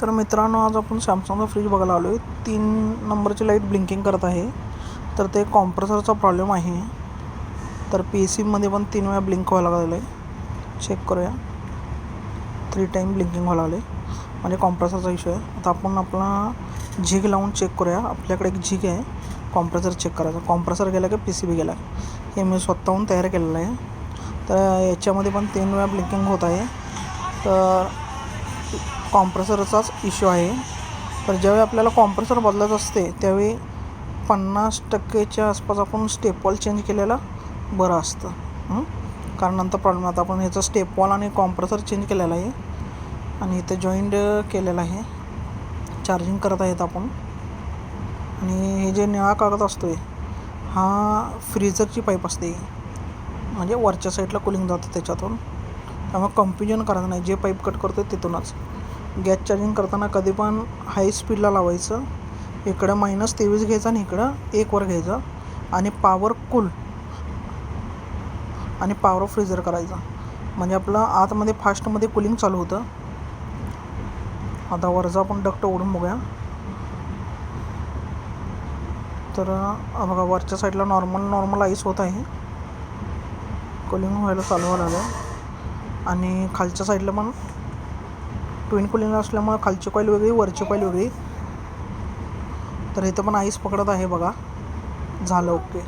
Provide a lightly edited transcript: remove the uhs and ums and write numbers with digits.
तर मित्रांनो, आज आपण सॅमसंगचा फ्रीज बघायला आलो आहे. 3 नंबरची लाईट ब्लिंकिंग करत आहे. तर ते कॉम्प्रेसरचा प्रॉब्लेम आहे. तर PCमध्ये पण 3 वेळा ब्लिंक व्हायला लागलं आहे. चेक करूया. 3 टाईम ब्लिंकिंग व्हायला लागले, म्हणजे कॉम्प्रेसरचा इश्यू आहे. आता आपण आपला झिग लावून चेक करूया. आपल्याकडे एक झिग आहे कॉम्प्रेसर चेक करायचा. कॉम्प्रेसर गेला की PCB गेला, हे मी स्वतःहून तयार केलेलं आहे. तर याच्यामध्ये पण 3 वेळा ब्लिंकिंग होत आहे. तर कॉम्प्रेसरचाच इश्यू आहे. तर ज्यावेळी आपल्याला कॉम्प्रेसर बदलायचं असते त्यावेळी 50%च्या आसपास आपण स्टेपवॉल चेंज केलेला बरं असतं. कारण नंतर प्रॉब्लेम आता आपण ह्याचं स्टेपवॉल आणि कॉम्प्रेसर चेंज केलेला आहे आणि इथं जॉईंट केलेलं आहे. चार्जिंग करत आहेत आपण. आणि हे जे निळा कागद असतो आहे हा फ्रीजरची पाईप असते, म्हणजे वरच्या साईडला कूलिंग जातं त्याच्यातून. त्यामुळे कन्फ्युजन करायचं नाही, जे पाईप कट करतो तिथूनच. गॅस चार्जिंग करताना कधी पण हाय स्पीडला लावायचं. इकडं -23 घ्यायचं आणि इकडं 1 वर घ्यायचं आणि पॉवर कूल आणि पॉवर फ्रीजर करायचा, म्हणजे आपलं आतमध्ये फास्टमध्ये कूलिंग चालू होतं. आता वरचा आपण डक्ट ओढून बघूया. तर बघा, वरच्या साईडला नॉर्मल आईस होत आहे, कूलिंग व्हायला चालू व्हायला लागलं. आणि खालच्या साईडला पण ट्विन कूलिंग असल्यामुळे खालची कॉईल वेगळी, वरची कॉईल वेगळी. तर इथं पण आईस पकडत आहे बघा. झालं, ओके.